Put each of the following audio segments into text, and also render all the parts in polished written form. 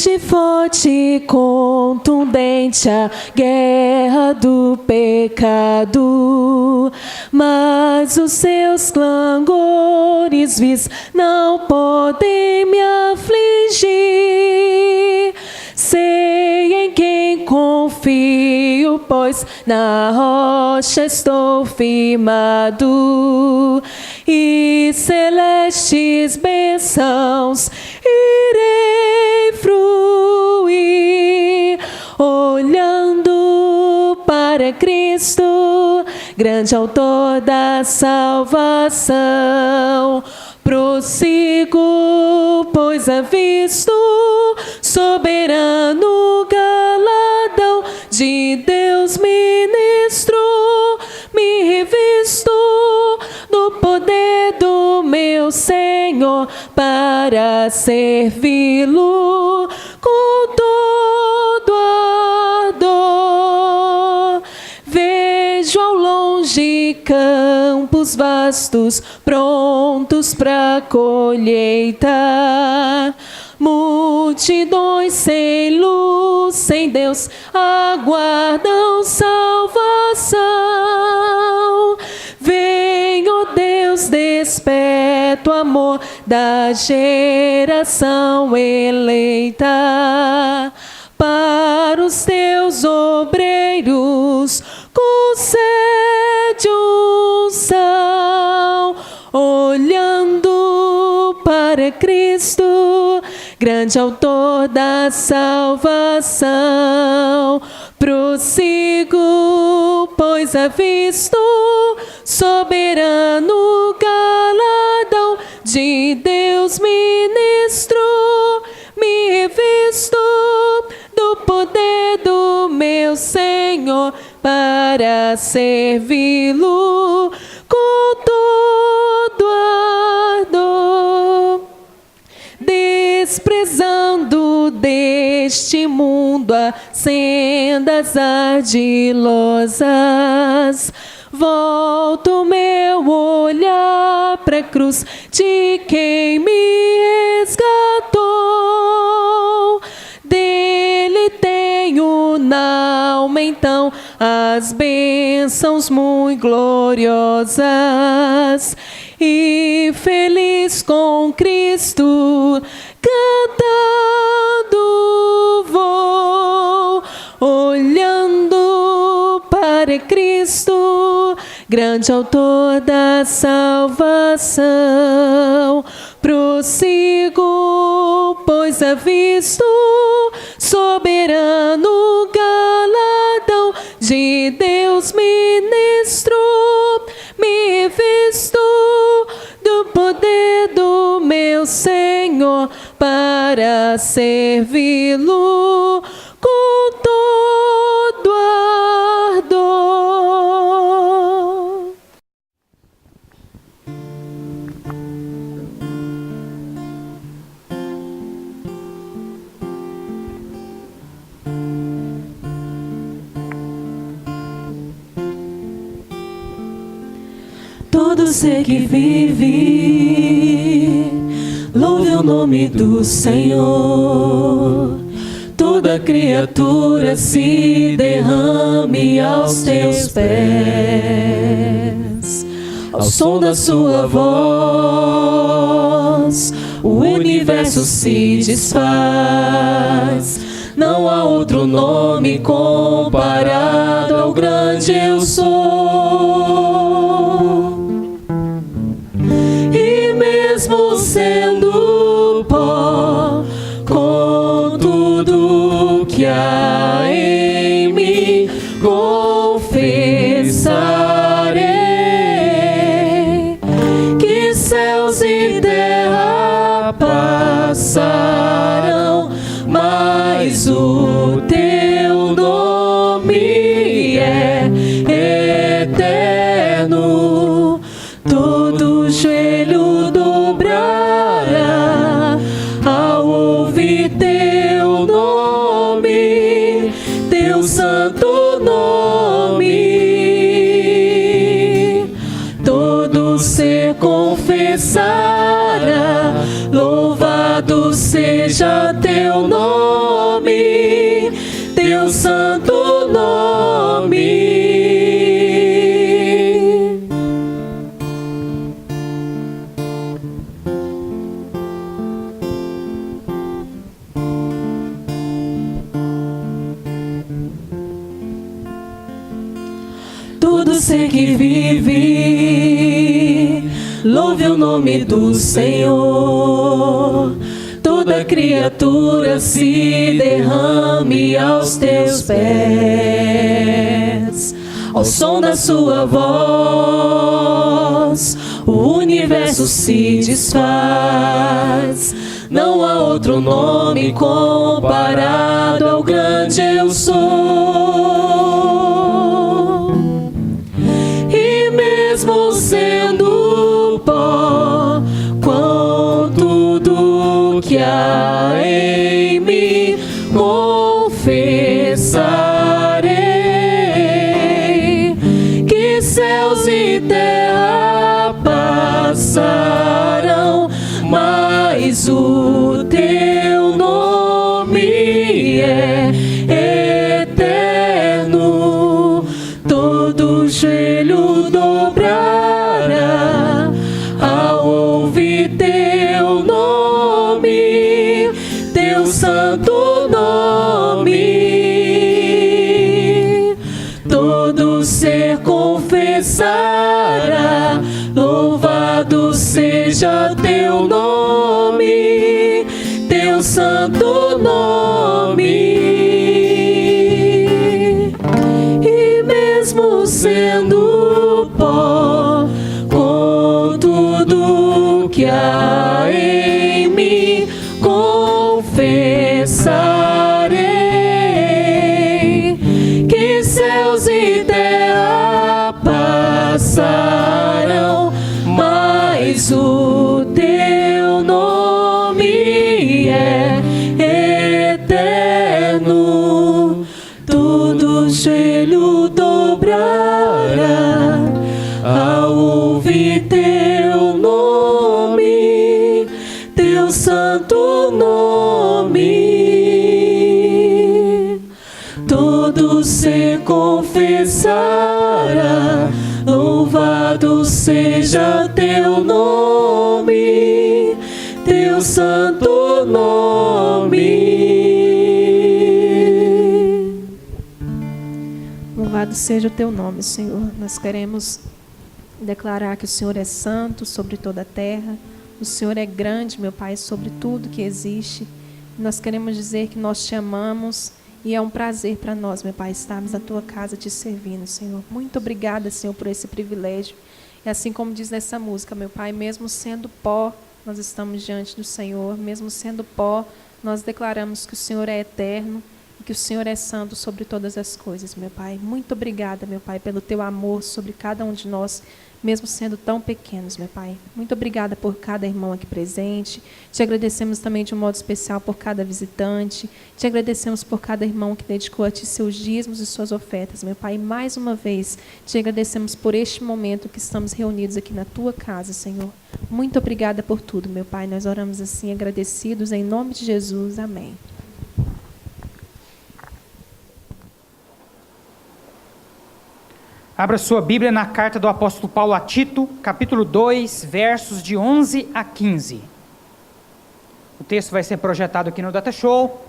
Grande, forte e contundente a guerra do pecado, mas os seus clangores vis não podem me afligir. Sei em quem confio, pois na rocha estou firmado, e celestes bênçãos irei fruir, olhando para Cristo, grande autor da salvação. Prossigo, pois avisto soberano galardão de Deus ministro, me revisto no poder do meu Senhor para servi-lo com todo ardor. Vejo ao longe campos vastos prontos para colheita, multidões sem luz, sem Deus, aguardam salvação. Vem, ó Deus, desperta o amor da geração eleita. Para os teus obreiros concede unção, olhando para Cristo, grande autor da salvação. Prossigo, pois avisto soberano galardão de Deus ministro, me revisto do poder do meu Senhor para servi-lo com todo ardor. Desprezando deste mundo as sendas ardilosas, volto meu olhar para a cruz de quem me resgatou. Dele tenho na alma então as bênçãos muito gloriosas, e feliz com Cristo cantando vou, olhando para Cristo, grande autor da salvação. Prossigo, pois avisto soberano galardão de Deus ministro, me revisto do poder do meu Senhor para servi-lo com todo ardor. Todo ser que vive, louve o nome do Senhor. Toda criatura se derrame aos teus pés. Ao som da sua voz, o universo se desfaz. Não há outro nome comparado ao grande eu sou. E mesmo sendo pó, com tudo que há em mim, confessarei que céus e terra passarão, mas o teu nome é eterno. Todo joelho dobrará ao ouvir teu nome, teu santo nome. Todo ser confessará, louvado seja teu nome, teu santo nome. Todo ser que vive, louve o nome do Senhor. Toda criatura se derrame aos teus pés. Ao som da sua voz, o universo se desfaz. Não há outro nome comparado ao grande eu sou. E mesmo sendo pó, com tudo que há em mim, confessarei que céus e terra passarão, mas o teu nome é eterno. Todo joelho dobrará ao ouvir teu nome, teu santo nome. Todo ser confessará, louvado seja teu nome, teu santo nome. E mesmo sendo pó, com tudo que há em mim, confessarei que céus e terra passarão, mas o teu nome é eterno. Todo joelho dobrará ao ouvir teu nome, teu santo nome. Todo ser confessará, louvado seja teu nome, teu santo nome. Louvado seja o teu nome, Senhor. Nós queremos declarar que o Senhor é santo sobre toda a terra. O Senhor é grande, meu Pai, sobre tudo que existe. Nós queremos dizer que nós te amamos e é um prazer para nós, meu Pai, estarmos na tua casa te servindo, Senhor. Muito obrigada, Senhor, por esse privilégio. E assim como diz nessa música, meu Pai, mesmo sendo pó, nós estamos diante do Senhor. Mesmo sendo pó, nós declaramos que o Senhor é eterno e que o Senhor é santo sobre todas as coisas, meu Pai. Muito obrigada, meu Pai, pelo teu amor sobre cada um de nós, mesmo sendo tão pequenos, meu Pai. Muito obrigada por cada irmão aqui presente. Te agradecemos também de um modo especial por cada visitante. Te agradecemos por cada irmão que dedicou a Ti seus dízimos e suas ofertas, meu Pai. E mais uma vez, te agradecemos por este momento que estamos reunidos aqui na Tua casa, Senhor. Muito obrigada por tudo, meu Pai. Nós oramos assim, agradecidos, em nome de Jesus. Amém. Abra sua Bíblia na carta do apóstolo Paulo a Tito, capítulo 2, versos de 11 a 15. O texto vai ser projetado aqui no Data Show.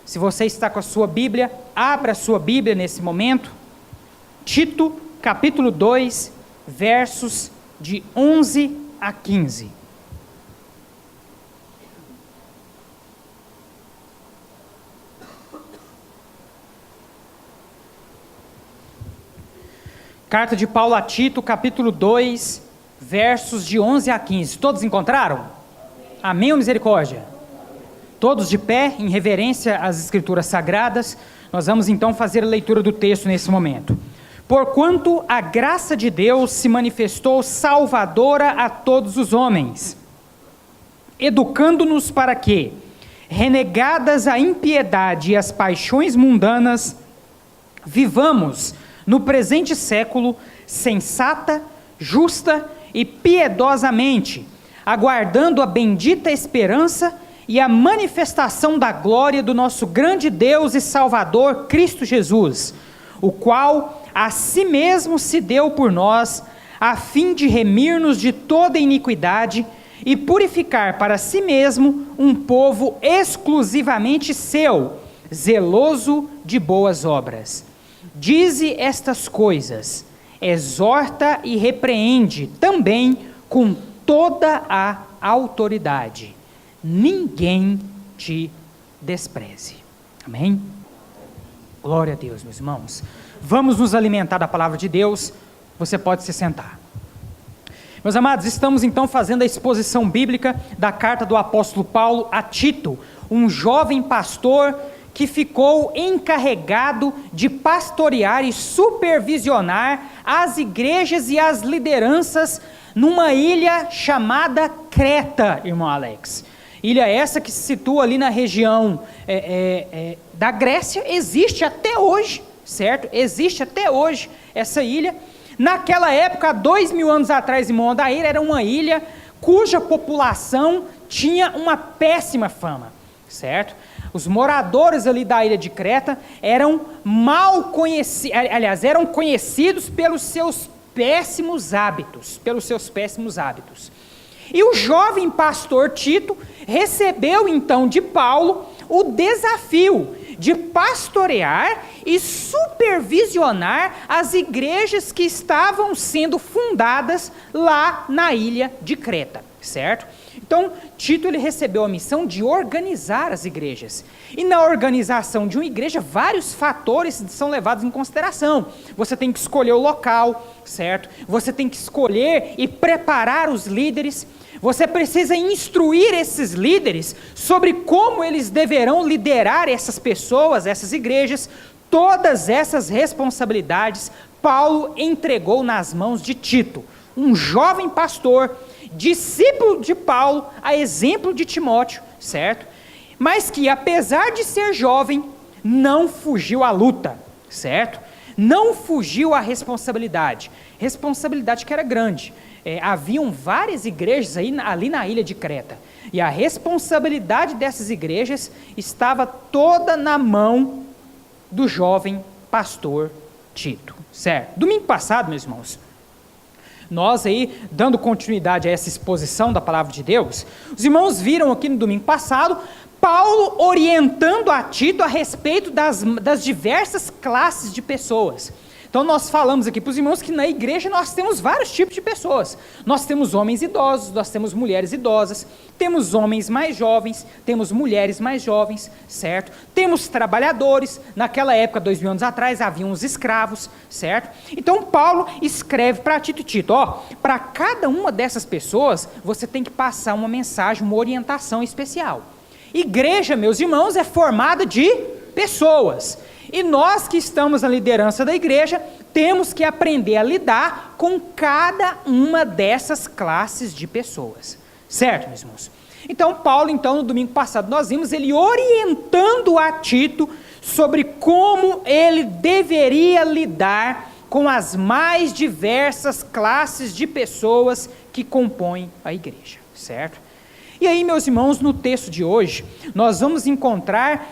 Se você está com a sua Bíblia, abra a sua Bíblia nesse momento. Tito, capítulo 2, versos de 11 a 15. Carta de Paulo a Tito, capítulo 2, versos de 11 a 15. Todos encontraram? Amém ou misericórdia? Todos de pé, em reverência às Escrituras Sagradas. Nós vamos então fazer a leitura do texto nesse momento. Porquanto a graça de Deus se manifestou salvadora a todos os homens, educando-nos para que, renegadas a impiedade e as paixões mundanas, vivamos no presente século, sensata, justa e piedosamente, aguardando a bendita esperança e a manifestação da glória do nosso grande Deus e Salvador, Cristo Jesus, o qual a si mesmo se deu por nós, a fim de remir-nos de toda iniquidade e purificar para si mesmo um povo exclusivamente seu, zeloso de boas obras. Dize estas coisas, exorta e repreende também com toda a autoridade. Ninguém te despreze. Amém? Glória a Deus, meus irmãos. Vamos nos alimentar da palavra de Deus. Você pode se sentar. Meus amados, estamos então fazendo a exposição bíblica da carta do apóstolo Paulo a Tito, um jovem pastor que ficou encarregado de pastorear e supervisionar as igrejas e as lideranças numa ilha chamada Creta, irmão Alex. Ilha essa que se situa ali na região da Grécia, existe até hoje, certo? Existe até hoje essa ilha. Naquela época, 2000 anos atrás, irmão, da ilha era uma ilha cuja população tinha uma péssima fama, certo? Os moradores ali da ilha de Creta eram eram conhecidos pelos seus péssimos hábitos, E o jovem pastor Tito recebeu então de Paulo o desafio de pastorear e supervisionar as igrejas que estavam sendo fundadas lá na ilha de Creta, certo? Então, Tito ele recebeu a missão de organizar as igrejas. E na organização de uma igreja, vários fatores são levados em consideração. Você tem que escolher o local, certo? Você tem que escolher e preparar os líderes. Você precisa instruir esses líderes sobre como eles deverão liderar essas pessoas, essas igrejas. Todas essas responsabilidades, Paulo entregou nas mãos de Tito, um jovem pastor, discípulo de Paulo, a exemplo de Timóteo, certo? Mas que, apesar de ser jovem, não fugiu à luta, certo? Não fugiu à responsabilidade que era grande. Haviam várias igrejas ali na ilha de Creta, e a responsabilidade dessas igrejas estava toda na mão do jovem pastor Tito, certo? Domingo passado, meus irmãos, nós aí, dando continuidade a essa exposição da palavra de Deus, os irmãos viram aqui no domingo passado, Paulo orientando a Tito a respeito das diversas classes de pessoas. Então nós falamos aqui para os irmãos que na igreja nós temos vários tipos de pessoas. Nós temos homens idosos, nós temos mulheres idosas, temos homens mais jovens, temos mulheres mais jovens, certo? Temos trabalhadores, naquela época, 2000 anos atrás, havia uns escravos, certo? Então Paulo escreve para Tito, para cada uma dessas pessoas, você tem que passar uma mensagem, uma orientação especial. Igreja, meus irmãos, é formada de pessoas. E nós que estamos na liderança da igreja, temos que aprender a lidar com cada uma dessas classes de pessoas. Certo, meus irmãos? Então, Paulo, no domingo passado, nós vimos ele orientando a Tito sobre como ele deveria lidar com as mais diversas classes de pessoas que compõem a igreja. Certo? E aí, meus irmãos, no texto de hoje, nós vamos encontrar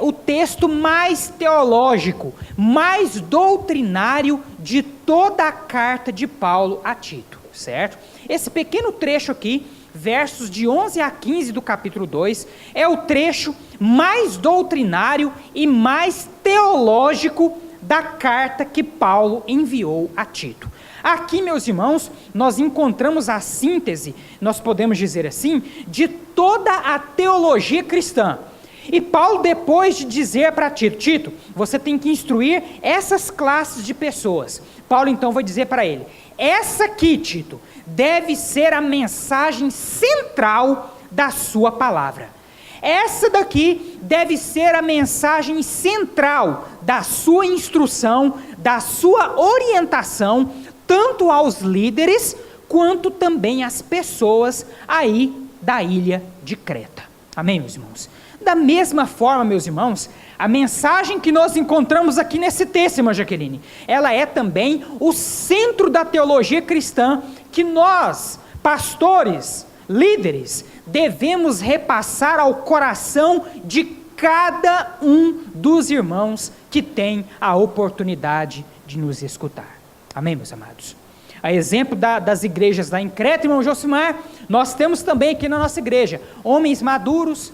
o texto mais teológico, mais doutrinário de toda a carta de Paulo a Tito, certo? Esse pequeno trecho aqui, versos de 11 a 15 do capítulo 2, é o trecho mais doutrinário e mais teológico da carta que Paulo enviou a Tito. Aqui, meus irmãos, nós encontramos a síntese, nós podemos dizer assim, de toda a teologia cristã. E Paulo, depois de dizer para Tito, você tem que instruir essas classes de pessoas. Paulo, então, vai dizer para ele, essa aqui, Tito, deve ser a mensagem central da sua palavra. Essa daqui deve ser a mensagem central da sua instrução, da sua orientação, tanto aos líderes, quanto também às pessoas aí da ilha de Creta. Amém, meus irmãos? Da mesma forma, meus irmãos, a mensagem que nós encontramos aqui nesse texto, irmã Jaqueline, ela é também o centro da teologia cristã que nós, pastores, líderes, devemos repassar ao coração de cada um dos irmãos que tem a oportunidade de nos escutar. Amém, meus amados? A exemplo das igrejas lá em Creta, irmão Josimar, nós temos também aqui na nossa igreja homens maduros,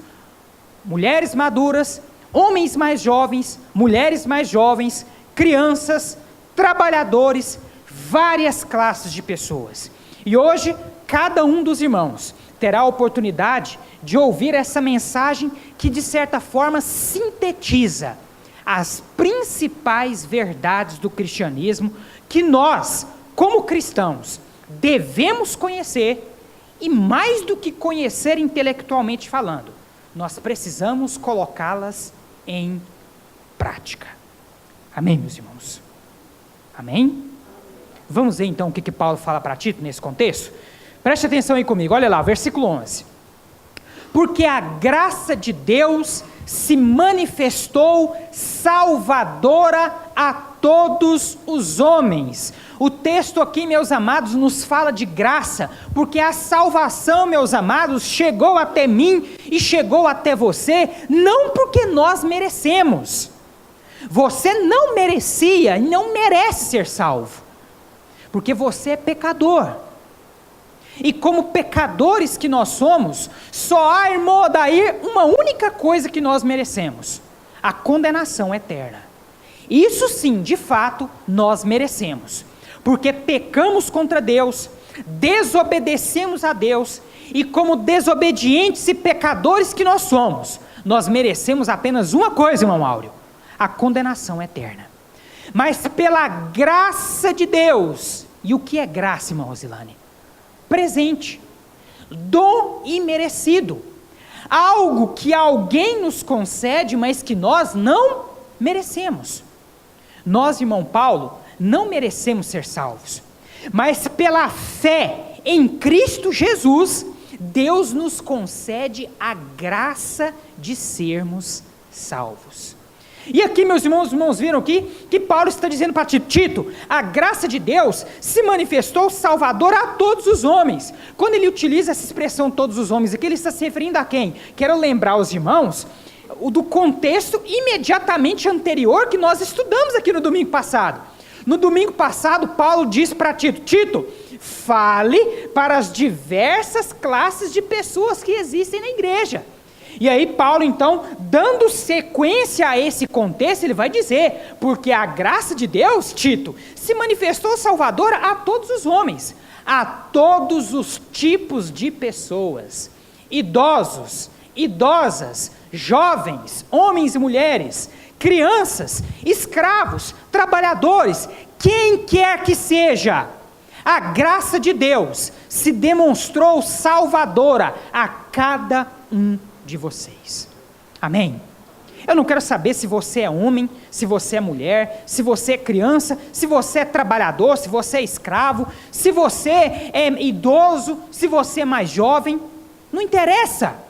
mulheres maduras, homens mais jovens, mulheres mais jovens, crianças, trabalhadores, várias classes de pessoas. E hoje, cada um dos irmãos terá a oportunidade de ouvir essa mensagem que, de certa forma, sintetiza as principais verdades do cristianismo que nós, como cristãos, devemos conhecer, e mais do que conhecer intelectualmente falando, nós precisamos colocá-las em prática. Amém, meus irmãos? Amém? Vamos ver então o que Paulo fala para Tito nesse contexto? Preste atenção aí comigo, olha lá, versículo 11. Porque a graça de Deus se manifestou salvadora a todos os homens. O texto aqui, meus amados, nos fala de graça, porque a salvação, meus amados, chegou até mim e chegou até você, não porque nós merecemos. Você não merecia e não merece ser salvo, porque você é pecador. E como pecadores que nós somos, só há, irmão Odair, uma única coisa que nós merecemos: a condenação eterna. Isso sim, de fato, nós merecemos, porque pecamos contra Deus, desobedecemos a Deus, e como desobedientes e pecadores que nós somos, nós merecemos apenas uma coisa, irmão Áureo: a condenação eterna. Mas pela graça de Deus, e o que é graça, irmão Rosilane? Presente, dom imerecido, algo que alguém nos concede, mas que nós não merecemos. Nós, irmão Paulo, não merecemos ser salvos, mas pela fé em Cristo Jesus, Deus nos concede a graça de sermos salvos. E aqui, meus irmãos viram aqui que Paulo está dizendo para Tito: a graça de Deus se manifestou salvadora a todos os homens. Quando ele utiliza essa expressão todos os homens aqui, ele está se referindo a quem? Quero lembrar os irmãos do contexto imediatamente anterior que nós estudamos aqui no domingo passado. No domingo passado, Paulo disse para Tito: Tito, fale para as diversas classes de pessoas que existem na igreja. E aí Paulo, então, dando sequência a esse contexto, ele vai dizer: porque a graça de Deus, Tito, se manifestou salvadora a todos os homens, a todos os tipos de pessoas, idosos, idosas, jovens, homens e mulheres, crianças, escravos, trabalhadores, quem quer que seja. A graça de Deus se demonstrou salvadora a cada um de vocês. Amém? Eu não quero saber se você é homem, se você é mulher, se você é criança, se você é trabalhador, se você é escravo, se você é idoso, se você é mais jovem, não interessa.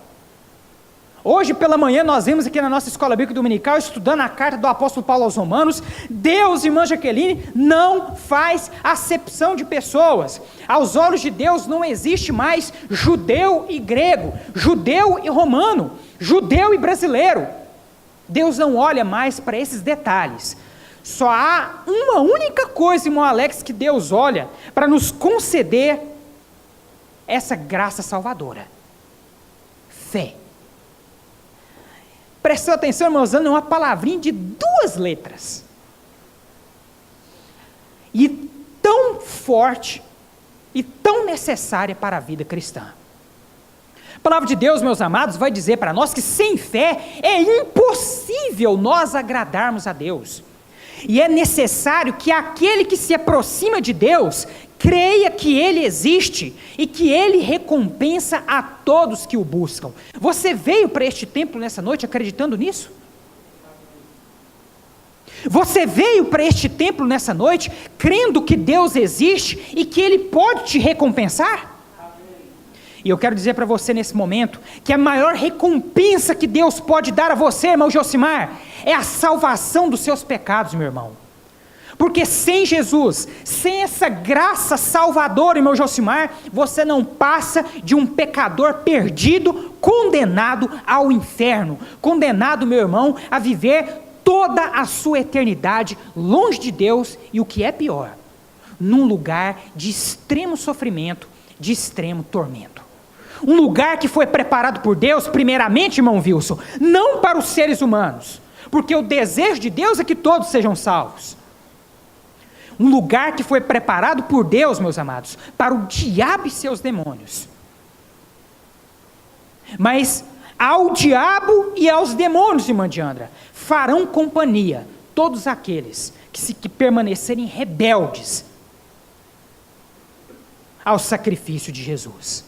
Hoje pela manhã nós vemos aqui na nossa escola bíblica dominical, estudando a carta do apóstolo Paulo aos Romanos, Deus, irmã Jaqueline, não faz acepção de pessoas. Aos olhos de Deus não existe mais judeu e grego, judeu e romano, judeu e brasileiro. Deus não olha mais para esses detalhes. Só há uma única coisa, irmão Alex, que Deus olha para nos conceder essa graça salvadora: fé. Prestou atenção, irmãos, é uma palavrinha de 2 letras. E tão forte e tão necessária para a vida cristã. A palavra de Deus, meus amados, vai dizer para nós que sem fé é impossível nós agradarmos a Deus. E é necessário que aquele que se aproxima de Deus creia que Ele existe e que Ele recompensa a todos que o buscam. Você veio para este templo nessa noite acreditando nisso? Você veio para este templo nessa noite crendo que Deus existe e que Ele pode te recompensar? E eu quero dizer para você nesse momento que a maior recompensa que Deus pode dar a você, irmão Josimar, é a salvação dos seus pecados, meu irmão. Porque sem Jesus, sem essa graça salvadora, irmão Josimar, você não passa de um pecador perdido, condenado ao inferno. Condenado, meu irmão, a viver toda a sua eternidade longe de Deus e, o que é pior, num lugar de extremo sofrimento, de extremo tormento. Um lugar que foi preparado por Deus, primeiramente, irmão Wilson, não para os seres humanos, porque o desejo de Deus é que todos sejam salvos. Um lugar que foi preparado por Deus, meus amados, para o diabo e seus demônios. Mas ao diabo e aos demônios, irmã Diandra, farão companhia todos aqueles que permanecerem rebeldes ao sacrifício de Jesus.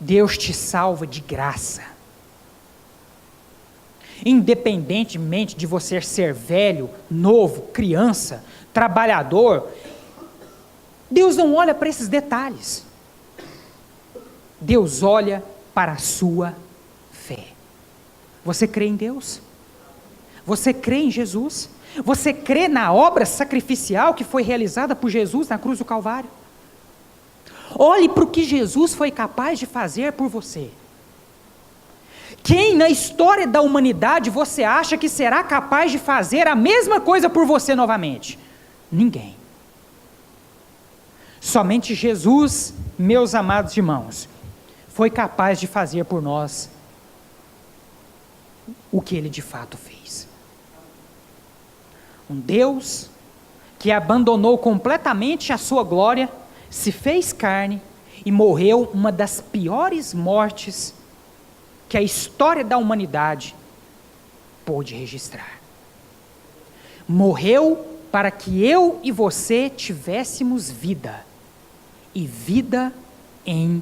Deus te salva de graça. Independentemente de você ser velho, novo, criança, trabalhador, Deus não olha para esses detalhes. Deus olha para a sua fé. Você crê em Deus? Você crê em Jesus? Você crê na obra sacrificial que foi realizada por Jesus na cruz do Calvário? Olhe para o que Jesus foi capaz de fazer por você. Quem na história da humanidade você acha que será capaz de fazer a mesma coisa por você novamente? Ninguém. Somente Jesus, meus amados irmãos, foi capaz de fazer por nós o que Ele de fato fez. Um Deus que abandonou completamente a sua glória, se fez carne e morreu uma das piores mortes que a história da humanidade pôde registrar. Morreu para que eu e você tivéssemos vida, e vida em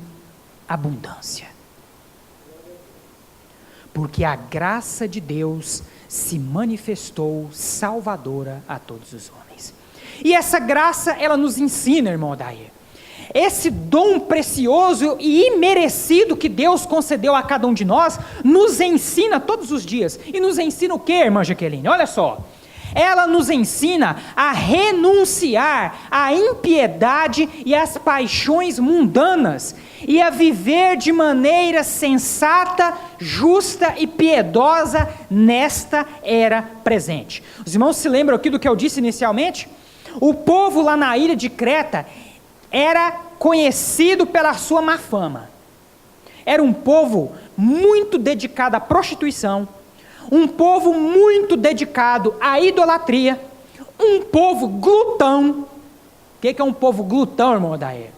abundância. Porque a graça de Deus se manifestou salvadora a todos os homens. E essa graça, ela nos ensina, irmão Adair, esse dom precioso e imerecido que Deus concedeu a cada um de nós, nos ensina todos os dias. E nos ensina o que, irmã Jaqueline? Olha só. Ela nos ensina a renunciar à impiedade e às paixões mundanas, e a viver de maneira sensata, justa e piedosa nesta era presente. Os irmãos se lembram aqui do que eu disse inicialmente? O povo lá na ilha de Creta era conhecido pela sua má fama. Era um povo muito dedicado à prostituição, um povo muito dedicado à idolatria, um povo glutão. O que é um povo glutão, irmão Adair?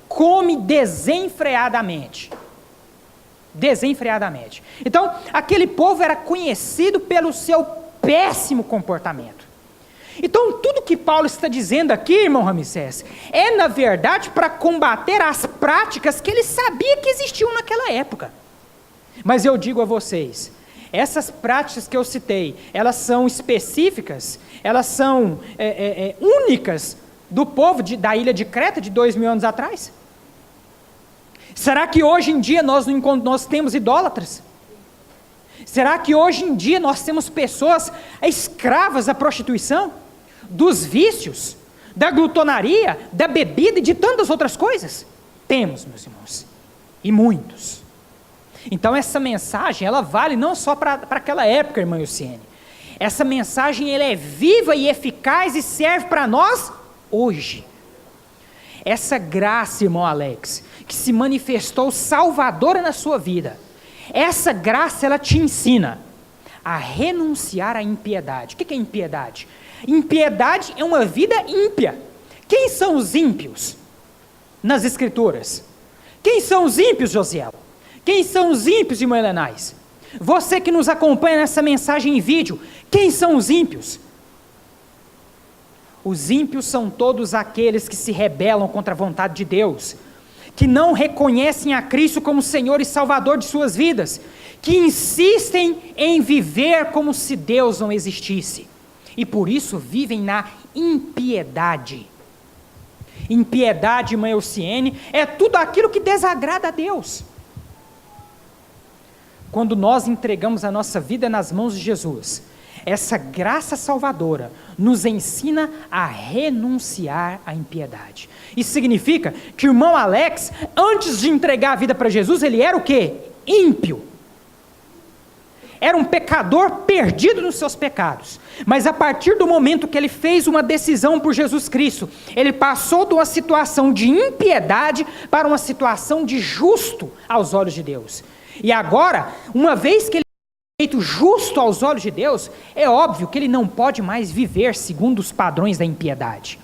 Come desenfreadamente. Desenfreadamente. Então, aquele povo era conhecido pelo seu péssimo comportamento. Então, tudo que Paulo está dizendo aqui, irmão Ramsés, é na verdade para combater as práticas que ele sabia que existiam naquela época. Mas eu digo a vocês, essas práticas que eu citei, elas são específicas, elas são únicas do povo da ilha de Creta de 2000 anos atrás? Será que hoje em dia nós temos idólatras? Será que hoje em dia nós temos pessoas escravas da prostituição, dos vícios, da glutonaria, da bebida e de tantas outras coisas? Temos, meus irmãos, e muitos. Então essa mensagem, ela vale não só para aquela época, irmã Luciene. Essa mensagem, ela é viva e eficaz e serve para nós hoje. Essa graça, irmão Alex, que se manifestou salvadora na sua vida, essa graça, ela te ensina a renunciar à impiedade. O que é impiedade? Impiedade é uma vida ímpia. Quem são os ímpios nas Escrituras? Quem são os ímpios, Josiel? Quem são os ímpios, irmã Helenais? Você que nos acompanha nessa mensagem em vídeo, quem são os ímpios? Os ímpios são todos aqueles que se rebelam contra a vontade de Deus, que não reconhecem a Cristo como Senhor e Salvador de suas vidas, que insistem em viver como se Deus não existisse, e por isso vivem na impiedade. Impiedade, irmã Elciene, é tudo aquilo que desagrada a Deus. Quando nós entregamos a nossa vida nas mãos de Jesus, Essa graça salvadora nos ensina a renunciar à impiedade. Isso significa que o irmão Alex, antes de entregar a vida para Jesus, ele era o quê? Ímpio. Era um pecador perdido nos seus pecados. Mas a partir do momento que ele fez uma decisão por Jesus Cristo, ele passou de uma situação de impiedade para uma situação de justo aos olhos de Deus. E agora, uma vez que ele é feito justo aos olhos de Deus, é óbvio que ele não pode mais viver segundo os padrões da impiedade.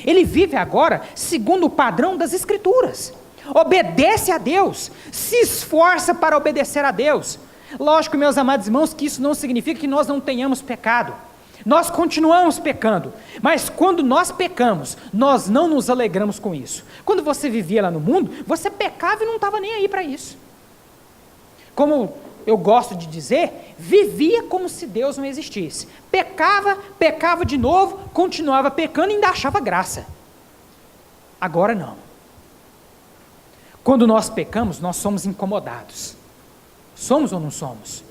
Ele vive agora segundo o padrão das Escrituras. Obedece a Deus, se esforça para obedecer a Deus. Lógico, meus amados irmãos, que isso não significa que nós não tenhamos pecado. Nós continuamos pecando, mas quando nós pecamos, nós não nos alegramos com isso. Quando você vivia lá no mundo, você pecava e não estava nem aí para isso. Como eu gosto de dizer, vivia como se Deus não existisse. Pecava de novo, continuava pecando e ainda achava graça. Agora não. Quando nós pecamos, nós somos incomodados. Somos ou não somos?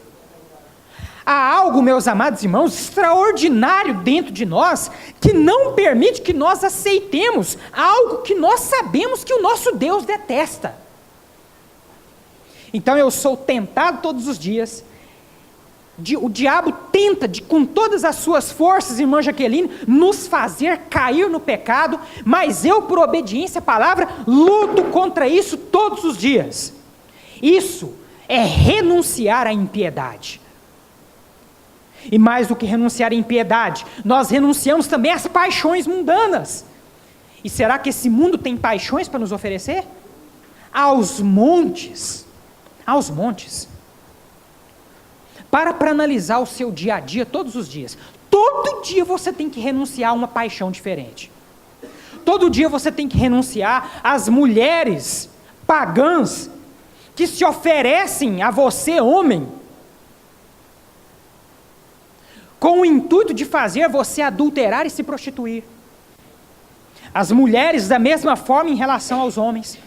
Há algo, meus amados irmãos, extraordinário dentro de nós, que não permite que nós aceitemos algo que nós sabemos que o nosso Deus detesta. Então eu sou tentado todos os dias, o diabo tenta, com todas as suas forças, irmã Jaqueline, nos fazer cair no pecado, mas eu, por obediência à palavra, luto contra isso todos os dias. Isso é renunciar à impiedade. E mais do que renunciar à impiedade, nós renunciamos também às paixões mundanas. E será que esse mundo tem paixões para nos oferecer? Aos montes. Aos montes. Para analisar o seu dia a dia todos os dias. Todo dia você tem que renunciar a uma paixão diferente. Todo dia você tem que renunciar às mulheres pagãs que se oferecem a você, homem, com o intuito de fazer você adulterar e se prostituir. As mulheres da mesma forma em relação aos homens.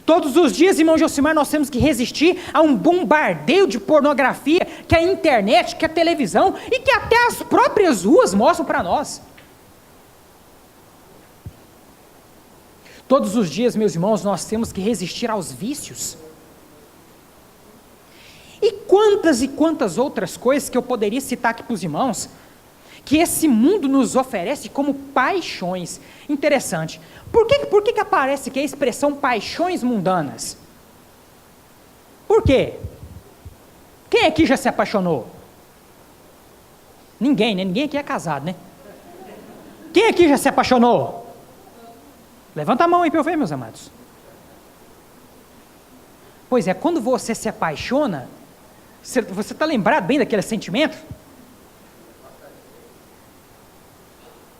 Todos os dias, irmão Josimar, nós temos que resistir a um bombardeio de pornografia que a internet, que a televisão e que até as próprias ruas mostram para nós. Todos os dias, meus irmãos, nós temos que resistir aos vícios. E quantas outras coisas que eu poderia citar aqui para os irmãos, que esse mundo nos oferece como paixões. Interessante. Por que aparece aqui a expressão paixões mundanas? Por quê? Quem aqui já se apaixonou? Ninguém, né? Ninguém aqui é casado, né? Quem aqui já se apaixonou? Levanta a mão aí para eu ver, meus amados. Pois é, quando você se apaixona, você está lembrado bem daquele sentimento?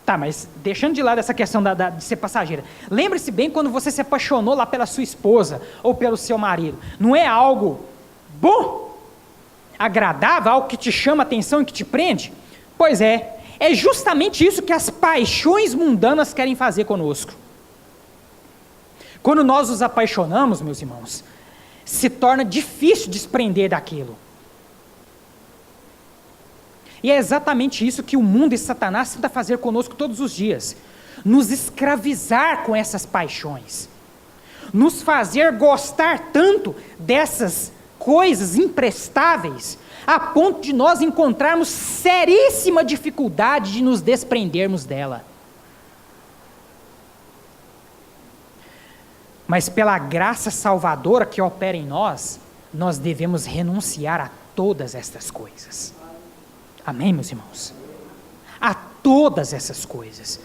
Tá, mas deixando de lado essa questão de ser passageira, lembre-se bem quando você se apaixonou lá pela sua esposa ou pelo seu marido. Não é algo bom, agradável, algo que te chama a atenção e que te prende? Pois é justamente isso que as paixões mundanas querem fazer conosco. Quando nós nos apaixonamos, meus irmãos, se torna difícil desprender daquilo. E é exatamente isso que o mundo e Satanás tentam fazer conosco todos os dias. Nos escravizar com essas paixões. Nos fazer gostar tanto dessas coisas imprestáveis, a ponto de nós encontrarmos seríssima dificuldade de nos desprendermos dela. Mas pela graça salvadora que opera em nós, nós devemos renunciar a todas estas coisas. Amém, meus irmãos? A todas essas coisas.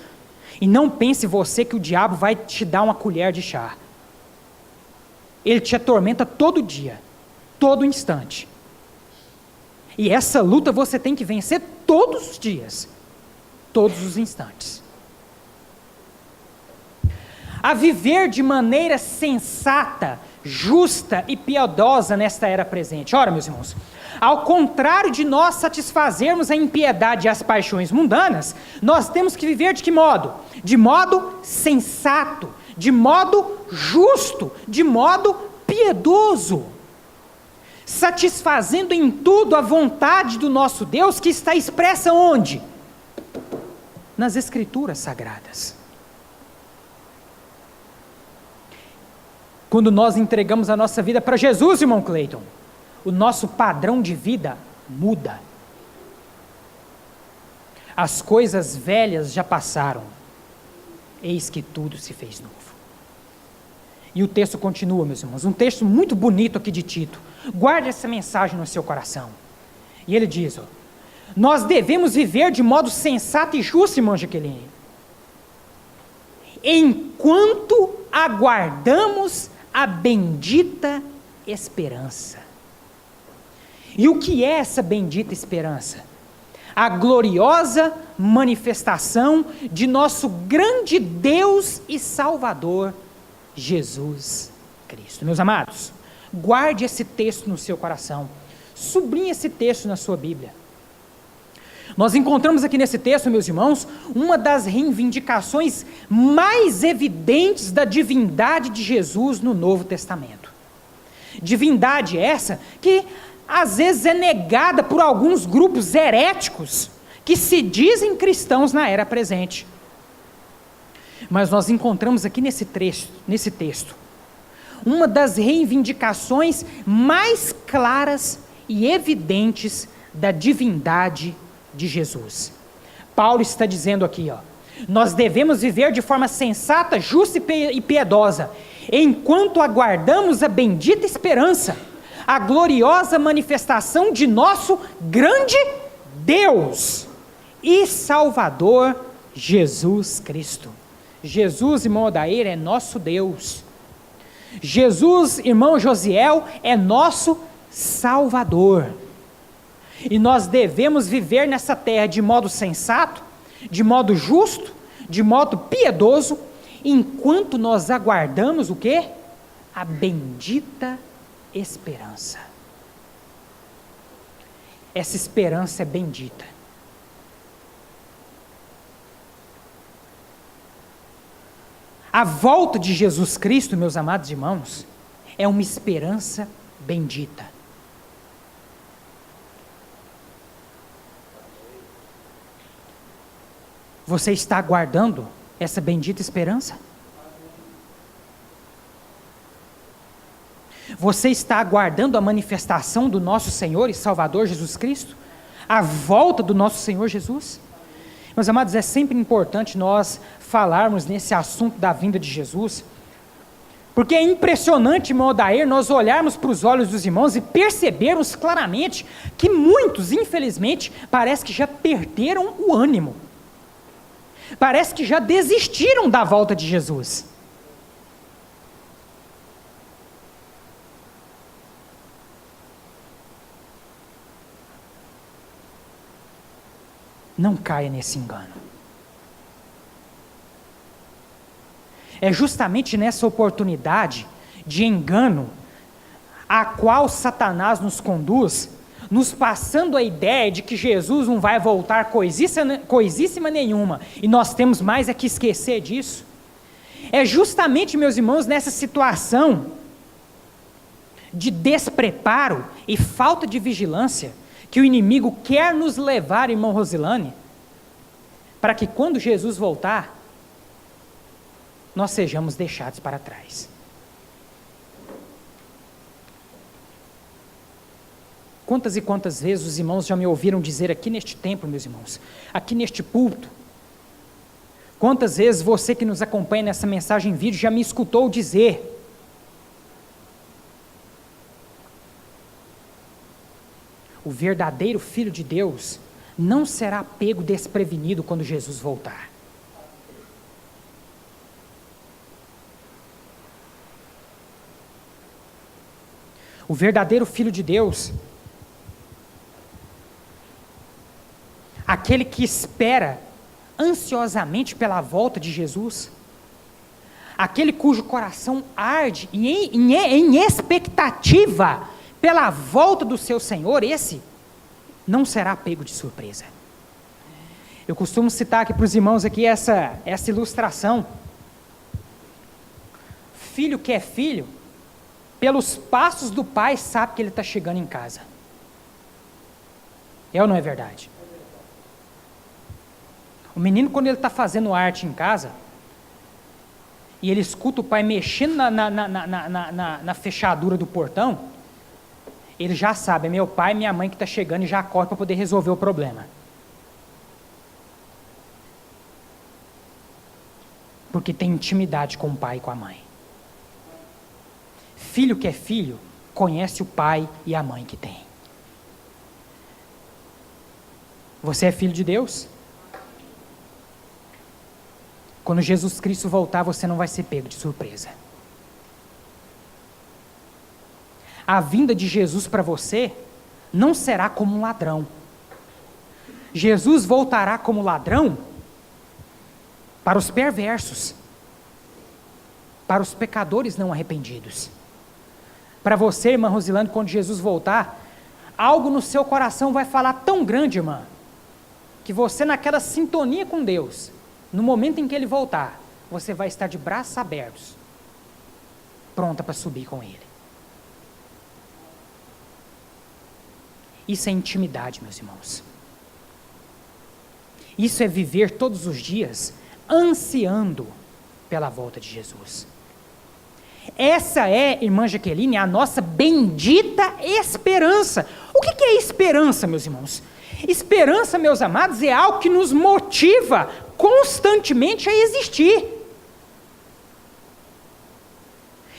E não pense você que o diabo vai te dar uma colher de chá. Ele te atormenta todo dia, todo instante. E essa luta você tem que vencer todos os dias, todos os instantes. A viver de maneira sensata, justa e piedosa nesta era presente. Ora, meus irmãos, ao contrário de nós satisfazermos a impiedade e as paixões mundanas, nós temos que viver de que modo? De modo sensato, de modo justo, de modo piedoso. satisfazendo em tudo a vontade do nosso Deus, que está expressa onde? Nas Escrituras Sagradas. Quando nós entregamos a nossa vida para Jesus, irmão Cleiton, o nosso padrão de vida muda. As coisas velhas já passaram, eis que tudo se fez novo. E o texto continua, meus irmãos, um texto muito bonito aqui de Tito. Guarde essa mensagem no seu coração. E ele diz, nós devemos viver de modo sensato e justo, irmã Jaqueline, enquanto aguardamos a bendita esperança. E o que é essa bendita esperança? A gloriosa manifestação de nosso grande Deus e Salvador, Jesus Cristo. Meus amados, guarde esse texto no seu coração, sublinhe esse texto na sua Bíblia. Nós encontramos aqui nesse texto, meus irmãos, uma das reivindicações mais evidentes da divindade de Jesus no Novo Testamento. Divindade essa que às vezes é negada por alguns grupos heréticos que se dizem cristãos na era presente. Mas nós encontramos aqui nesse texto, uma das reivindicações mais claras e evidentes da divindade de Jesus. Paulo está dizendo aqui, nós devemos viver de forma sensata, justa e piedosa, enquanto aguardamos a bendita esperança, a gloriosa manifestação de nosso grande Deus e Salvador, Jesus Cristo. Jesus, irmão Odair, é nosso Deus. Jesus, irmão Josiel, é nosso Salvador. E nós devemos viver nessa terra de modo sensato, de modo justo, de modo piedoso, enquanto nós aguardamos o quê? A bendita esperança. Essa esperança é bendita. A volta de Jesus Cristo, meus amados irmãos, é uma esperança bendita. Você está aguardando essa bendita esperança? Você está aguardando a manifestação do nosso Senhor e Salvador Jesus Cristo? A volta do nosso Senhor Jesus? Meus amados, é sempre importante nós falarmos nesse assunto da vinda de Jesus, porque é impressionante, irmão Odair, nós olharmos para os olhos dos irmãos e percebermos claramente que muitos, infelizmente, parece que já perderam o ânimo. Parece que já desistiram da volta de Jesus. Não caia nesse engano. É justamente nessa oportunidade de engano a qual Satanás nos conduz, nos passando a ideia de que Jesus não vai voltar coisíssima nenhuma, e nós temos mais é que esquecer disso. É justamente, meus irmãos, nessa situação de despreparo e falta de vigilância que o inimigo quer nos levar, irmão Rosilane, para que quando Jesus voltar, nós sejamos deixados para trás. Quantas e quantas vezes os irmãos já me ouviram dizer aqui neste templo, meus irmãos, aqui neste púlpito, quantas vezes você que nos acompanha nessa mensagem em vídeo já me escutou dizer: o verdadeiro Filho de Deus não será pego desprevenido quando Jesus voltar. O verdadeiro Filho de Deus, aquele que espera ansiosamente pela volta de Jesus, aquele cujo coração arde em expectativa pela volta do seu Senhor, esse não será pego de surpresa. Eu costumo citar aqui para os irmãos aqui essa ilustração. Filho que é filho, pelos passos do pai, sabe que ele está chegando em casa. É ou não é verdade? O menino, quando ele está fazendo arte em casa, e ele escuta o pai mexendo na fechadura do portão, ele já sabe, é meu pai e minha mãe que está chegando, e já corre para poder resolver o problema. Porque tem intimidade com o pai e com a mãe. Filho que é filho, conhece o pai e a mãe que tem. Você é filho de Deus? Quando Jesus Cristo voltar, você não vai ser pego de surpresa. A vinda de Jesus para você não será como um ladrão. Jesus voltará como ladrão para os perversos, para os pecadores não arrependidos. Para você, irmã Rosilane, quando Jesus voltar, algo no seu coração vai falar tão grande, irmã, que você, naquela sintonia com Deus, no momento em que Ele voltar, você vai estar de braços abertos, pronta para subir com Ele. Isso é intimidade, meus irmãos. Isso é viver todos os dias ansiando pela volta de Jesus. Essa é, irmã Jaqueline, a nossa bendita esperança. O que é esperança, meus irmãos? Esperança, meus amados, é algo que nos motiva constantemente a existir.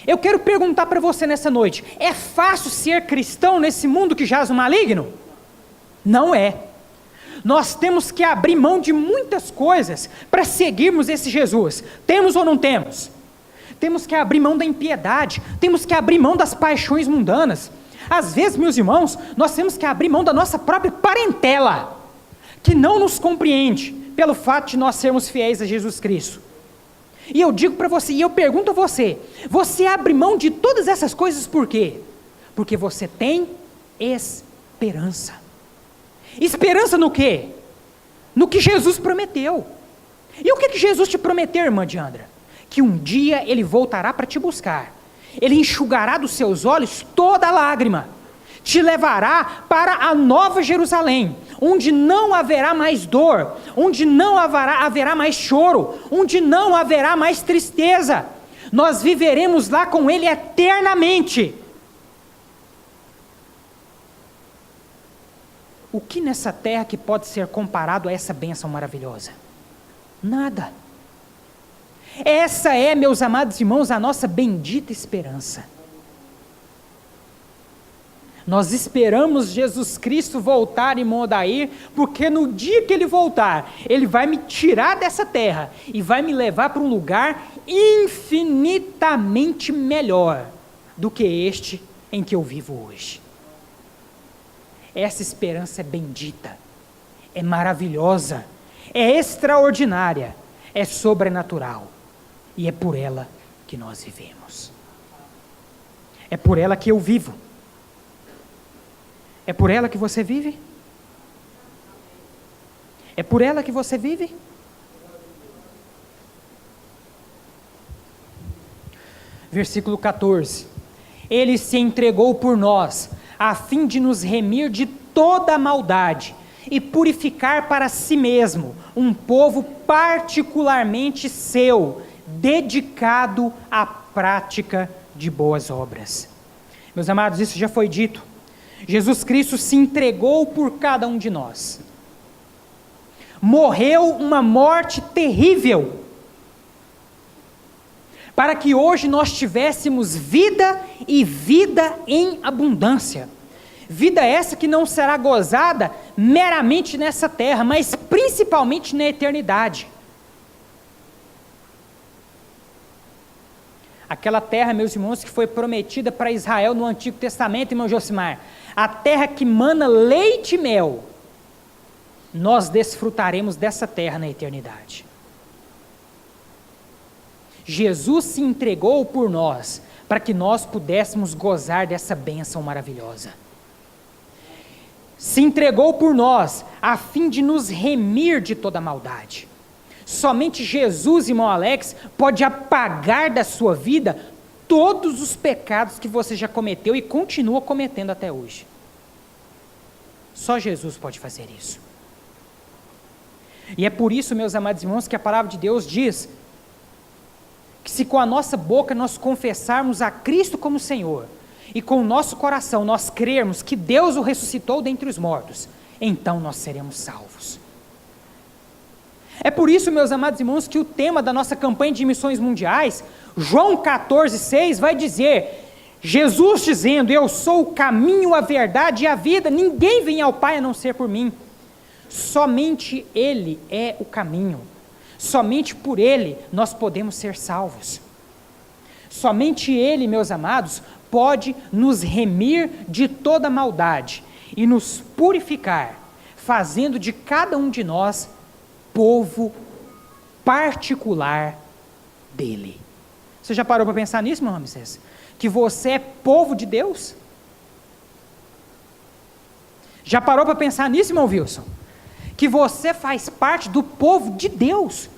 Eu quero perguntar para você nessa noite, é fácil ser cristão nesse mundo que jaz o maligno? Não é. Nós temos que abrir mão de muitas coisas para seguirmos esse Jesus. Temos ou não temos? Temos que abrir mão da impiedade, temos que abrir mão das paixões mundanas. Às vezes, meus irmãos, nós temos que abrir mão da nossa própria parentela, que não nos compreende, pelo fato de nós sermos fiéis a Jesus Cristo. E eu digo para você, e eu pergunto a você, você abre mão de todas essas coisas por quê? Porque você tem esperança. Esperança no quê? No que Jesus prometeu. E o que Jesus te prometeu, irmã Diandra? Que um dia Ele voltará para te buscar. Ele enxugará dos seus olhos toda lágrima. Te levará para a nova Jerusalém, onde não haverá mais dor, onde não haverá mais choro, onde não haverá mais tristeza. Nós viveremos lá com Ele eternamente. O que nessa terra que pode ser comparado a essa bênção maravilhosa? Nada. Essa é, meus amados irmãos, a nossa bendita esperança. Nós esperamos Jesus Cristo voltar, irmão Odair, porque no dia que Ele voltar, Ele vai me tirar dessa terra e vai me levar para um lugar infinitamente melhor do que este em que eu vivo hoje. Essa esperança é bendita, é maravilhosa, é extraordinária, é sobrenatural. E é por ela que nós vivemos. É por ela que eu vivo. É por ela que você vive? É por ela que você vive? Versículo 14. Ele se entregou por nós, a fim de nos remir de toda a maldade e purificar para si mesmo um povo particularmente seu, dedicado à prática de boas obras. Meus amados, isso já foi dito. Jesus Cristo se entregou por cada um de nós. Morreu uma morte terrível, para que hoje nós tivéssemos vida e vida em abundância. Vida essa que não será gozada meramente nessa terra, mas principalmente na eternidade. Aquela terra, meus irmãos, que foi prometida para Israel no Antigo Testamento, irmão Josimar, a terra que mana leite e mel, nós desfrutaremos dessa terra na eternidade. Jesus se entregou por nós, para que nós pudéssemos gozar dessa bênção maravilhosa. Se entregou por nós, a fim de nos remir de toda maldade. Somente Jesus, irmão Alex, pode apagar da sua vida todos os pecados que você já cometeu e continua cometendo até hoje. Só Jesus pode fazer isso. E é por isso, meus amados irmãos, que a palavra de Deus diz que se com a nossa boca nós confessarmos a Cristo como Senhor, e com o nosso coração nós crermos que Deus o ressuscitou dentre os mortos, então nós seremos salvos. É por isso, meus amados irmãos, que o tema da nossa campanha de missões mundiais, João 14,6, vai dizer, Jesus dizendo, eu sou o caminho, a verdade e a vida, ninguém vem ao Pai a não ser por mim. Somente Ele é o caminho, somente por Ele nós podemos ser salvos. Somente Ele, meus amados, pode nos remir de toda maldade e nos purificar, fazendo de cada um de nós povo particular dele. Você já parou para pensar nisso, meu Ramsés? Que você é povo de Deus? Já parou para pensar nisso, irmão Wilson? Que você faz parte do povo de Deus,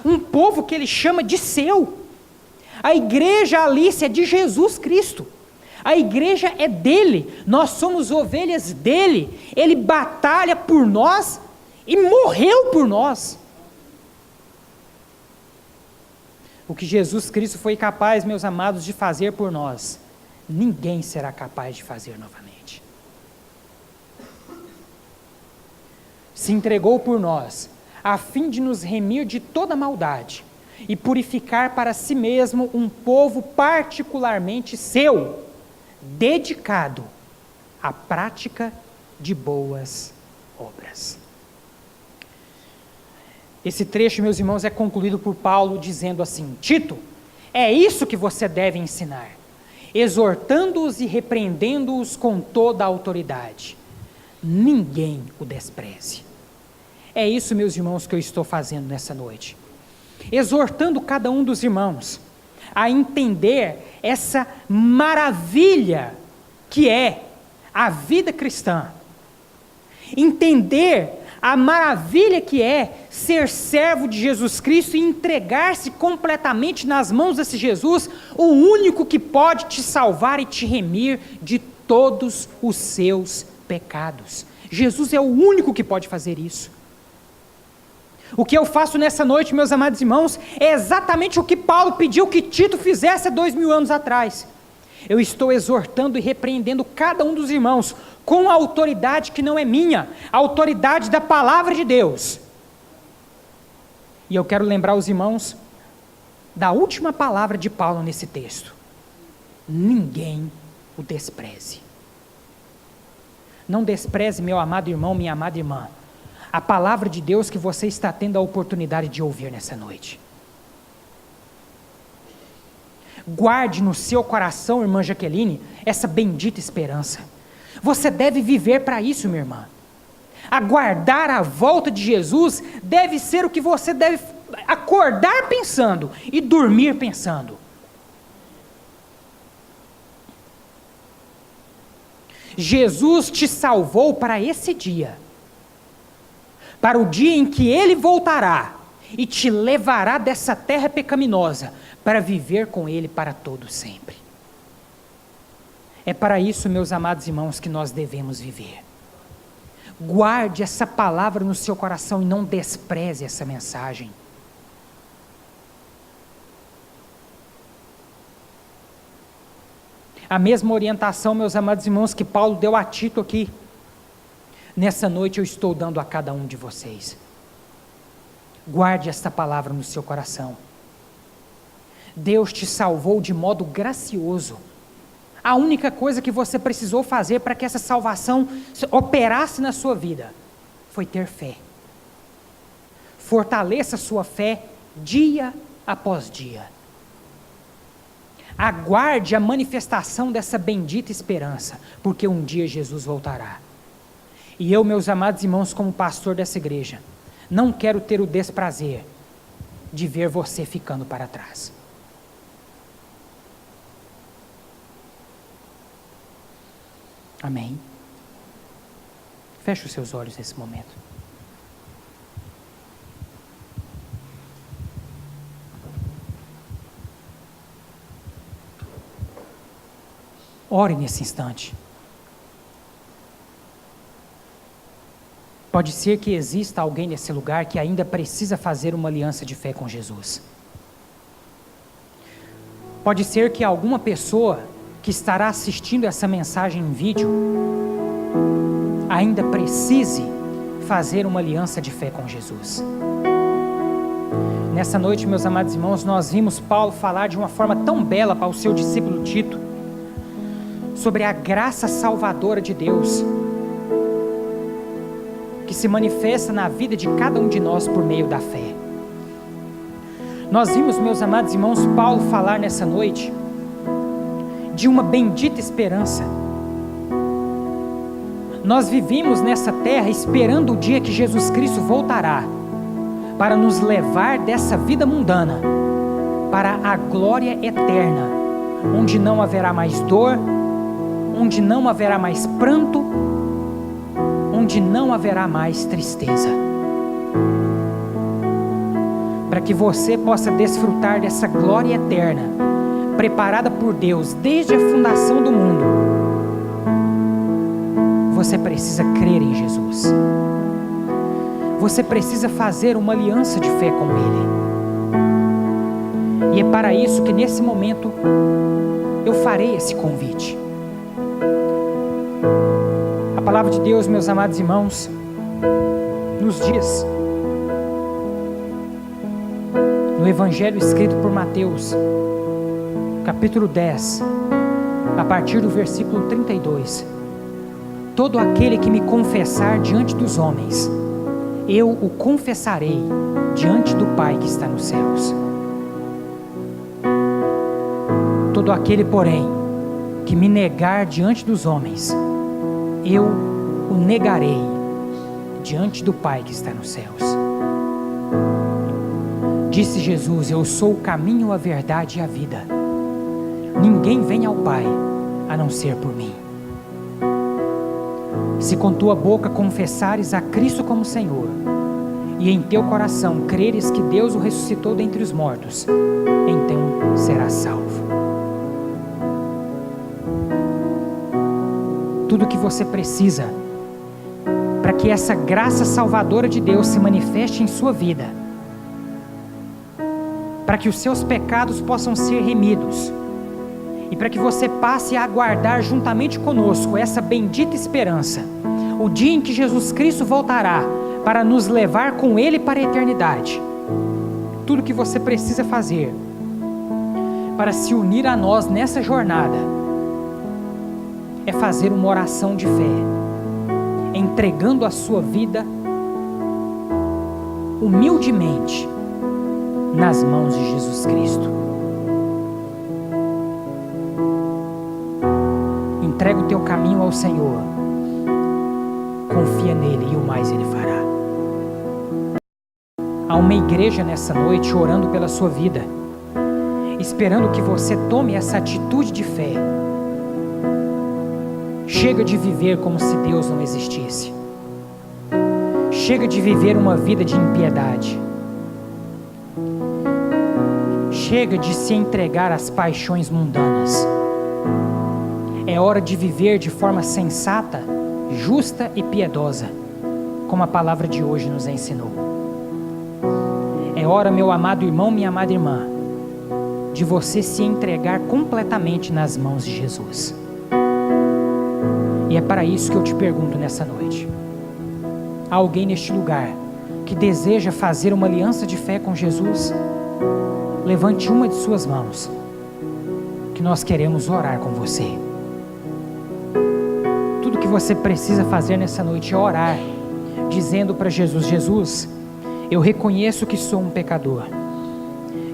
um povo que ele chama de seu. A igreja Alice é de Jesus Cristo, a igreja é dele, nós somos ovelhas dele, ele batalha por nós e morreu por nós. O que Jesus Cristo foi capaz, meus amados, de fazer por nós, ninguém será capaz de fazer novamente. Se entregou por nós, a fim de nos remir de toda maldade e purificar para si mesmo um povo particularmente seu, dedicado à prática de boas obras. Esse trecho, meus irmãos, é concluído por Paulo dizendo assim, Tito, é isso que você deve ensinar, exortando-os e repreendendo-os com toda a autoridade. Ninguém o despreze. É isso, meus irmãos, que eu estou fazendo nessa noite. Exortando cada um dos irmãos a entender essa maravilha que é a vida cristã. Entender a maravilha que é ser servo de Jesus Cristo e entregar-se completamente nas mãos desse Jesus, o único que pode te salvar e te remir de todos os seus pecados. Jesus é o único que pode fazer isso. O que eu faço nessa noite, meus amados irmãos, é exatamente o que Paulo pediu que Tito fizesse há 2000 anos atrás. Eu estou exortando e repreendendo cada um dos irmãos com a autoridade que não é minha, a autoridade da palavra de Deus. E eu quero lembrar os irmãos da última palavra de Paulo nesse texto. Ninguém o despreze. Não despreze, meu amado irmão, minha amada irmã, a palavra de Deus que você está tendo a oportunidade de ouvir nessa noite. Guarde no seu coração, irmã Jaqueline, essa bendita esperança. Você deve viver para isso, minha irmã. Aguardar a volta de Jesus deve ser o que você deve acordar pensando e dormir pensando. Jesus te salvou para esse dia, para o dia em que Ele voltará e te levará dessa terra pecaminosa para viver com Ele para todo sempre. É para isso, meus amados irmãos, que nós devemos viver. Guarde essa palavra no seu coração e não despreze essa mensagem. A mesma orientação, meus amados irmãos, que Paulo deu a Tito aqui, nessa noite eu estou dando a cada um de vocês. Guarde esta palavra no seu coração. Deus te salvou de modo gracioso. A única coisa que você precisou fazer para que essa salvação operasse na sua vida foi ter fé. Fortaleça a sua fé dia após dia. Aguarde a manifestação dessa bendita esperança, porque um dia Jesus voltará. E eu, meus amados irmãos, como pastor dessa igreja, não quero ter o desprazer de ver você ficando para trás. Amém? Feche os seus olhos nesse momento. Ore nesse instante. Pode ser que exista alguém nesse lugar que ainda precisa fazer uma aliança de fé com Jesus. Pode ser que alguma pessoa que estará assistindo essa mensagem em vídeo ainda precise fazer uma aliança de fé com Jesus. Nessa noite, meus amados irmãos, nós vimos Paulo falar de uma forma tão bela para o seu discípulo Tito sobre a graça salvadora de Deus que se manifesta na vida de cada um de nós por meio da fé. Nós vimos, meus amados irmãos, Paulo falar nessa noite de uma bendita esperança. Nós vivemos nessa terra esperando o dia que Jesus Cristo voltará para nos levar dessa vida mundana para a glória eterna, onde não haverá mais dor, onde não haverá mais pranto, onde não haverá mais tristeza. Para que você possa desfrutar dessa glória eterna, preparada por Deus desde a fundação do mundo, você precisa crer em Jesus. Você precisa fazer uma aliança de fé com Ele. E é para isso que nesse momento eu farei esse convite. A palavra de Deus, meus amados irmãos, nos diz, no Evangelho escrito por Mateus, capítulo 10, a partir do versículo 32, todo aquele que me confessar diante dos homens, eu o confessarei diante do Pai que está nos céus. Todo aquele, porém, que me negar diante dos homens, eu o negarei diante do Pai que está nos céus. Disse Jesus: eu sou o caminho, a verdade e a vida. Ninguém vem ao Pai a não ser por mim. Se com tua boca confessares a Cristo como Senhor, e em teu coração creres que Deus o ressuscitou dentre os mortos, então serás salvo. Tudo que você precisa para que essa graça salvadora de Deus se manifeste em sua vida, para que os seus pecados possam ser remidos, e para que você passe a aguardar juntamente conosco essa bendita esperança, o dia em que Jesus Cristo voltará para nos levar com Ele para a eternidade. Tudo que você precisa fazer para se unir a nós nessa jornada é fazer uma oração de fé, entregando a sua vida humildemente nas mãos de Jesus Cristo. Entrega o teu caminho ao Senhor, confia nele e o mais Ele fará. Há uma igreja nessa noite orando pela sua vida, esperando que você tome essa atitude de fé. Chega de viver como se Deus não existisse. Chega de viver uma vida de impiedade. Chega de se entregar às paixões mundanas. É hora de viver de forma sensata, justa e piedosa, como a palavra de hoje nos ensinou. É hora, meu amado irmão, minha amada irmã, de você se entregar completamente nas mãos de Jesus. E é para isso que eu te pergunto nessa noite: há alguém neste lugar que deseja fazer uma aliança de fé com Jesus? Levante uma de suas mãos, que nós queremos orar com você. Tudo que você precisa fazer nessa noite é orar, dizendo para Jesus: Jesus, eu reconheço que sou um pecador,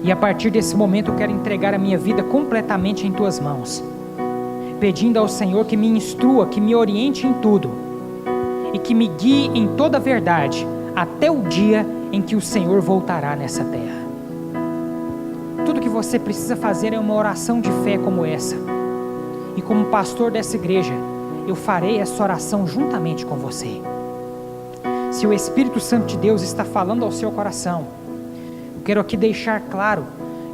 e a partir desse momento eu quero entregar a minha vida completamente em tuas mãos, pedindo ao Senhor que me instrua, que me oriente em tudo, e que me guie em toda a verdade, até o dia em que o Senhor voltará nessa terra. Tudo que você precisa fazer é uma oração de fé como essa, e como pastor dessa igreja, eu farei essa oração juntamente com você. Se o Espírito Santo de Deus está falando ao seu coração, eu quero aqui deixar claro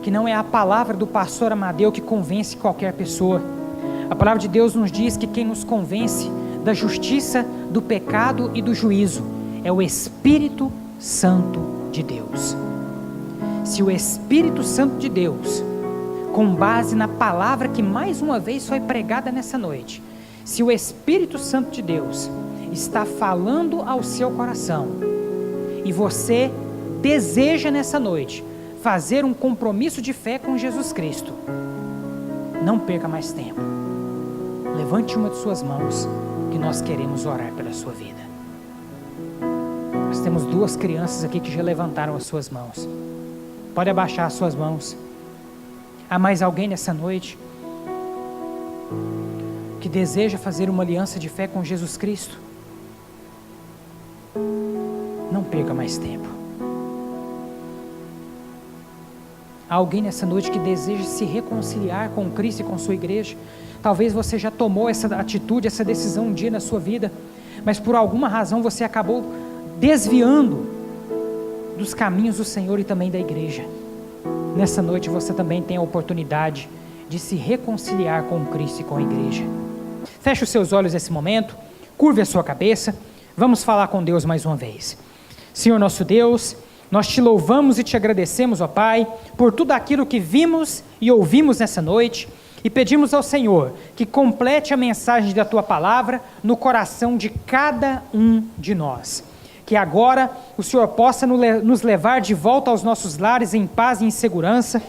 que não é a palavra do pastor Amadeu que convence qualquer pessoa, A palavra de Deus nos diz que quem nos convence da justiça, do pecado e do juízo é o Espírito Santo de Deus. Se o Espírito Santo de Deus, com base na palavra que mais uma vez foi pregada nessa noite, se o Espírito Santo de Deus está falando ao seu coração e você deseja nessa noite fazer um compromisso de fé com Jesus Cristo, não perca mais tempo. Levante uma de suas mãos, que nós queremos orar pela sua vida. Nós temos 2 crianças aqui que já levantaram as suas mãos. Pode abaixar as suas mãos. Há mais alguém nessa noite que deseja fazer uma aliança de fé com Jesus Cristo? Não perca mais tempo. Há alguém nessa noite que deseja se reconciliar com Cristo e com sua igreja? Talvez você já tomou essa atitude, essa decisão um dia na sua vida, mas por alguma razão você acabou desviando dos caminhos do Senhor e também da igreja. Nessa noite você também tem a oportunidade de se reconciliar com Cristo e com a igreja. Feche os seus olhos nesse momento, curve a sua cabeça, vamos falar com Deus mais uma vez. Senhor nosso Deus, nós te louvamos e te agradecemos, ó Pai, por tudo aquilo que vimos e ouvimos nessa noite, e pedimos ao Senhor que complete a mensagem da Tua Palavra no coração de cada um de nós. Que agora o Senhor possa nos levar de volta aos nossos lares em paz e em segurança.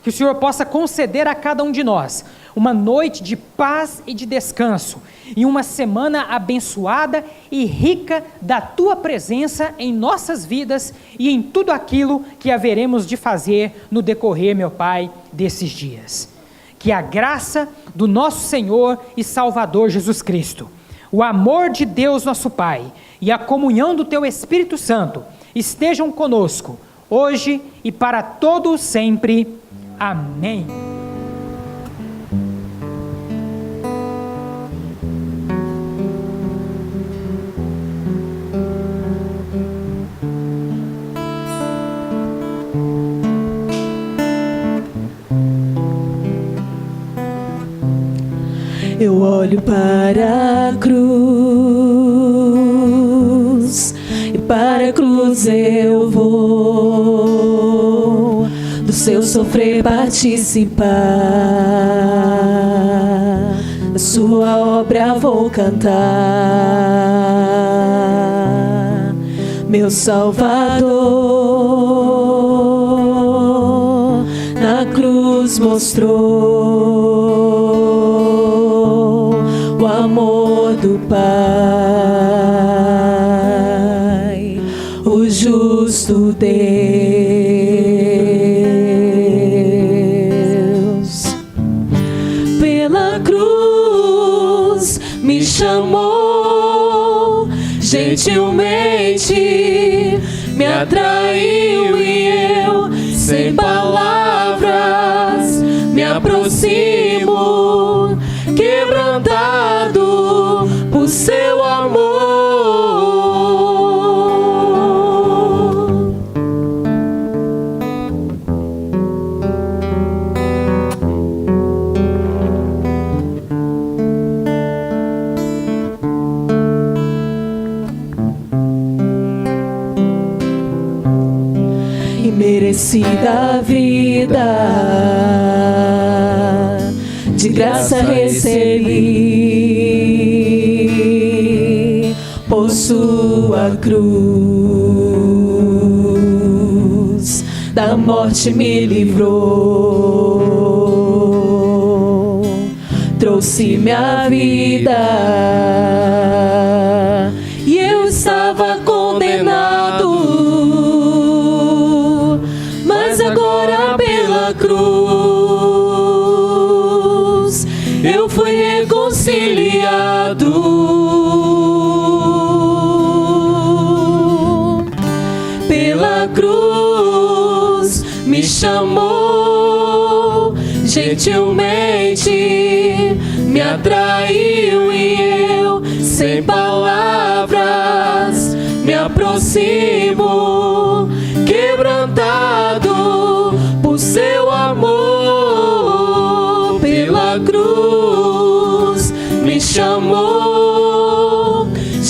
Que o Senhor possa conceder a cada um de nós uma noite de paz e de descanso, e uma semana abençoada e rica da Tua presença em nossas vidas e em tudo aquilo que haveremos de fazer no decorrer, meu Pai, desses dias. Que a graça do nosso Senhor e Salvador Jesus Cristo, o amor de Deus nosso Pai e a comunhão do Teu Espírito Santo estejam conosco, hoje e para todo sempre. Amém. Eu olho para a cruz, e para a cruz eu vou, do seu sofrer participar, da sua obra vou cantar. Meu Salvador na cruz mostrou o amor do Pai, o justo Deus. Pela cruz me chamou, gentilmente me atraiu, e eu, sem palavras, me aproximo, quebrantado por seu amor. Imerecida vida, de graça recebi, por sua cruz, da morte me livrou, trouxe-me a vida, e eu estava condenado, mas agora pela cruz eu fui reconciliado. Pela cruz me chamou, gentilmente me atraiu, e eu, sem palavras, me aproximo, quebrantado por seu amor. Pela cruz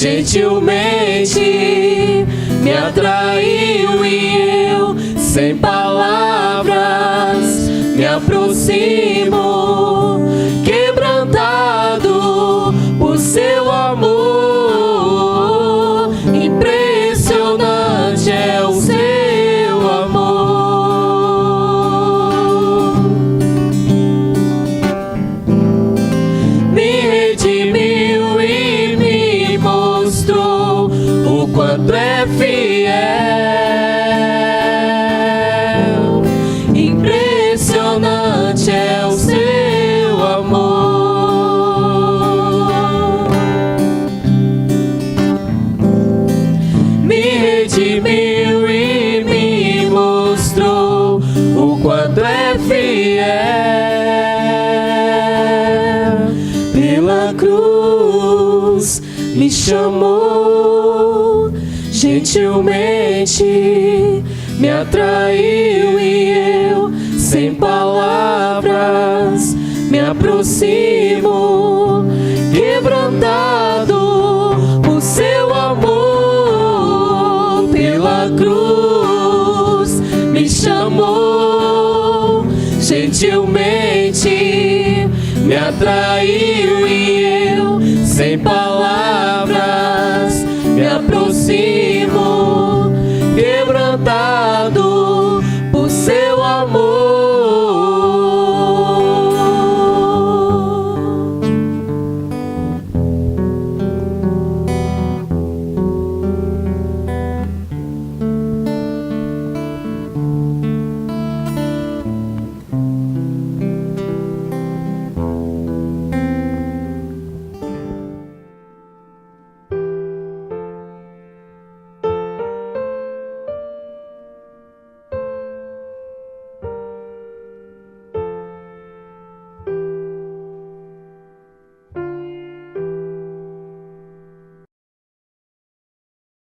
gentilmente me atraiu e eu, sem palavras, me aproximo, quebrantado por seu amor. Impressionante é o seu amor. Me redimiu e me mostrou o quanto é fiel. Impressionante é o seu amor. Me redimiu e me mostrou o quanto é fiel. Pela cruz me chamou, gentilmente me atraiu e eu, sem palavras, me aproximo, quebrantado por seu amor. Pela cruz me chamou, gentilmente me atraiu e eu, sem palavras, me aproximo,